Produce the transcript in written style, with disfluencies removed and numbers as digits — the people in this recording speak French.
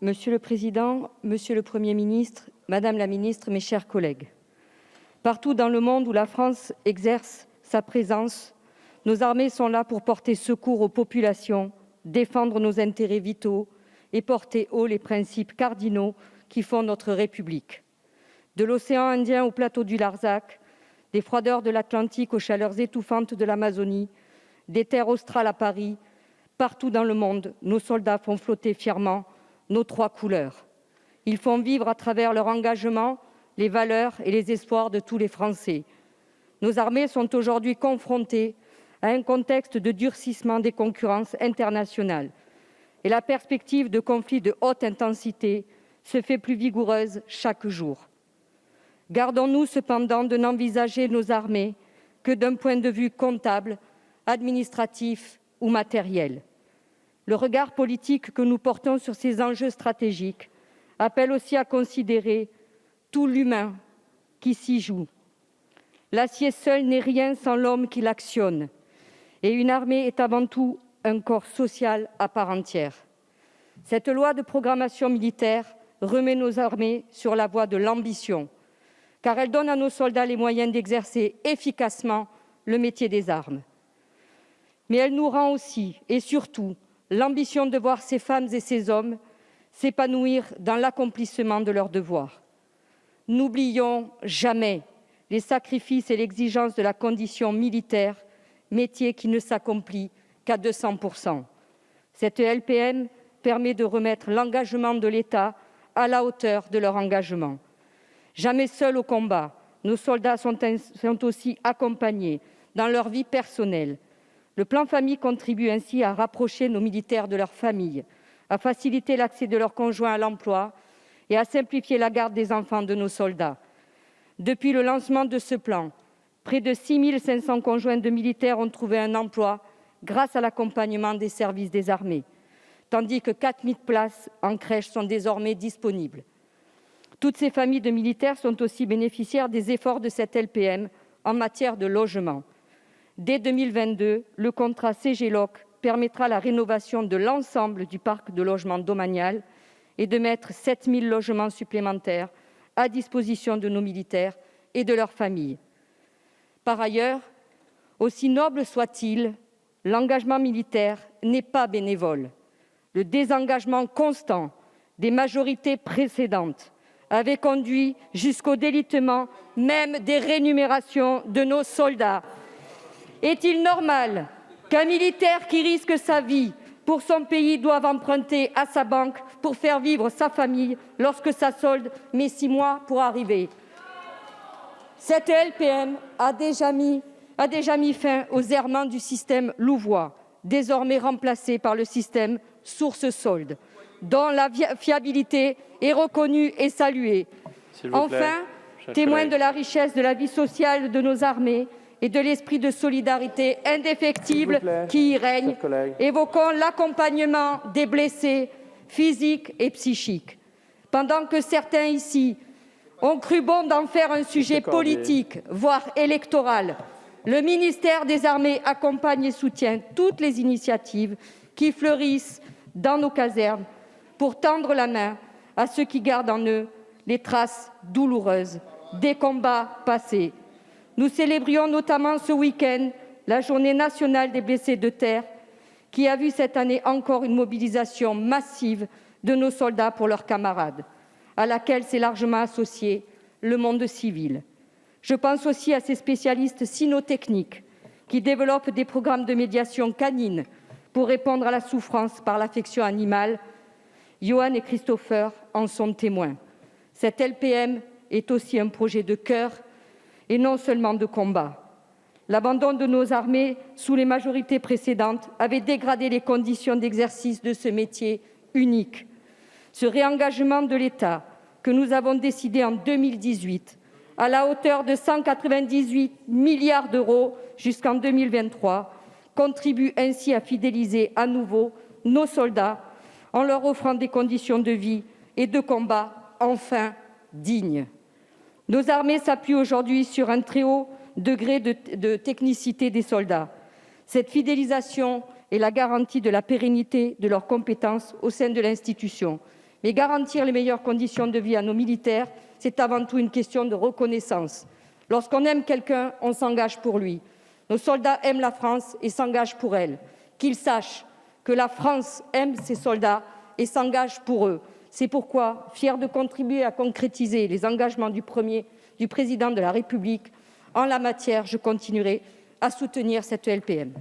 Monsieur le président, monsieur le Premier ministre, madame la ministre, mes chers collègues, partout dans le monde où la France exerce sa présence, nos armées sont là pour porter secours aux populations, défendre nos intérêts vitaux et porter haut les principes cardinaux qui font notre République. De l'océan Indien au plateau du Larzac, des froideurs de l'Atlantique aux chaleurs étouffantes de l'Amazonie, des terres australes à Paris, partout dans le monde, nos soldats font flotter fièrement nos 3 couleurs. Ils font vivre à travers leur engagement les valeurs et les espoirs de tous les Français. Nos armées sont aujourd'hui confrontées à un contexte de durcissement des concurrences internationales et la perspective de conflits de haute intensité se fait plus vigoureuse chaque jour. Gardons-nous cependant de n'envisager nos armées que d'un point de vue comptable, administratif ou matériel. Le regard politique que nous portons sur ces enjeux stratégiques appelle aussi à considérer tout l'humain qui s'y joue. L'acier seul n'est rien sans l'homme qui l'actionne, et une armée est avant tout un corps social à part entière. Cette loi de programmation militaire remet nos armées sur la voie de l'ambition, car elle donne à nos soldats les moyens d'exercer efficacement le métier des armes. Mais elle nous rend aussi, et surtout, l'ambition de voir ces femmes et ces hommes s'épanouir dans l'accomplissement de leurs devoirs. N'oublions jamais les sacrifices et l'exigence de la condition militaire, métier qui ne s'accomplit qu'à 200%. Cette LPM permet de remettre l'engagement de l'État à la hauteur de leur engagement. Jamais seuls au combat, nos soldats sont aussi accompagnés dans leur vie personnelle. Le plan famille contribue ainsi à rapprocher nos militaires de leurs familles, à faciliter l'accès de leurs conjoints à l'emploi et à simplifier la garde des enfants de nos soldats. Depuis le lancement de ce plan, près de 6 500 conjoints de militaires ont trouvé un emploi grâce à l'accompagnement des services des armées, tandis que 4 000 places en crèche sont désormais disponibles. Toutes ces familles de militaires sont aussi bénéficiaires des efforts de cette LPM en matière de logement. Dès 2022, le contrat CGLOC permettra la rénovation de l'ensemble du parc de logement domanial et de mettre 7 000 logements supplémentaires à disposition de nos militaires et de leurs familles. Par ailleurs, aussi noble soit-il, l'engagement militaire n'est pas bénévole. Le désengagement constant des majorités précédentes avait conduit jusqu'au délitement même des rémunérations de nos soldats. Est-il normal qu'un militaire qui risque sa vie pour son pays doive emprunter à sa banque pour faire vivre sa famille lorsque sa solde met 6 mois pour arriver ? Cette LPM a déjà mis fin aux errements du système louvois, désormais remplacé par le système source-solde, dont la fiabilité est reconnue et saluée. Enfin, témoin de la richesse de la vie sociale de nos armées et de l'esprit de solidarité indéfectible qui y règne, évoquons l'accompagnement des blessés physiques et psychiques. Pendant que certains ici ont cru bon d'en faire un sujet politique, voire électoral, le ministère des Armées accompagne et soutient toutes les initiatives qui fleurissent dans nos casernes pour tendre la main à ceux qui gardent en eux les traces douloureuses des combats passés. Nous célébrions notamment ce week-end la Journée nationale des blessés de terre, qui a vu cette année encore une mobilisation massive de nos soldats pour leurs camarades, à laquelle s'est largement associé le monde civil. Je pense aussi à ces spécialistes cynotechniques qui développent des programmes de médiation canine pour répondre à la souffrance par l'affection animale. Johan et Christopher en sont témoins. Cette LPM est aussi un projet de cœur et non seulement de combat. L'abandon de nos armées sous les majorités précédentes avait dégradé les conditions d'exercice de ce métier unique. Ce réengagement de l'État que nous avons décidé en 2018, à la hauteur de 198 milliards d'euros jusqu'en 2023, contribue ainsi à fidéliser à nouveau nos soldats en leur offrant des conditions de vie et de combat enfin dignes. Nos armées s'appuient aujourd'hui sur un très haut degré de technicité des soldats. Cette fidélisation est la garantie de la pérennité de leurs compétences au sein de l'institution, Mais garantir les meilleures conditions de vie à nos militaires, c'est avant tout une question de reconnaissance. Lorsqu'on aime quelqu'un, on s'engage pour lui. Nos soldats aiment la France et s'engagent pour elle. Qu'ils sachent que la France aime ses soldats et s'engage pour eux. C'est pourquoi, fière de contribuer à concrétiser les engagements du Président de la République en la matière, je continuerai à soutenir cette LPM.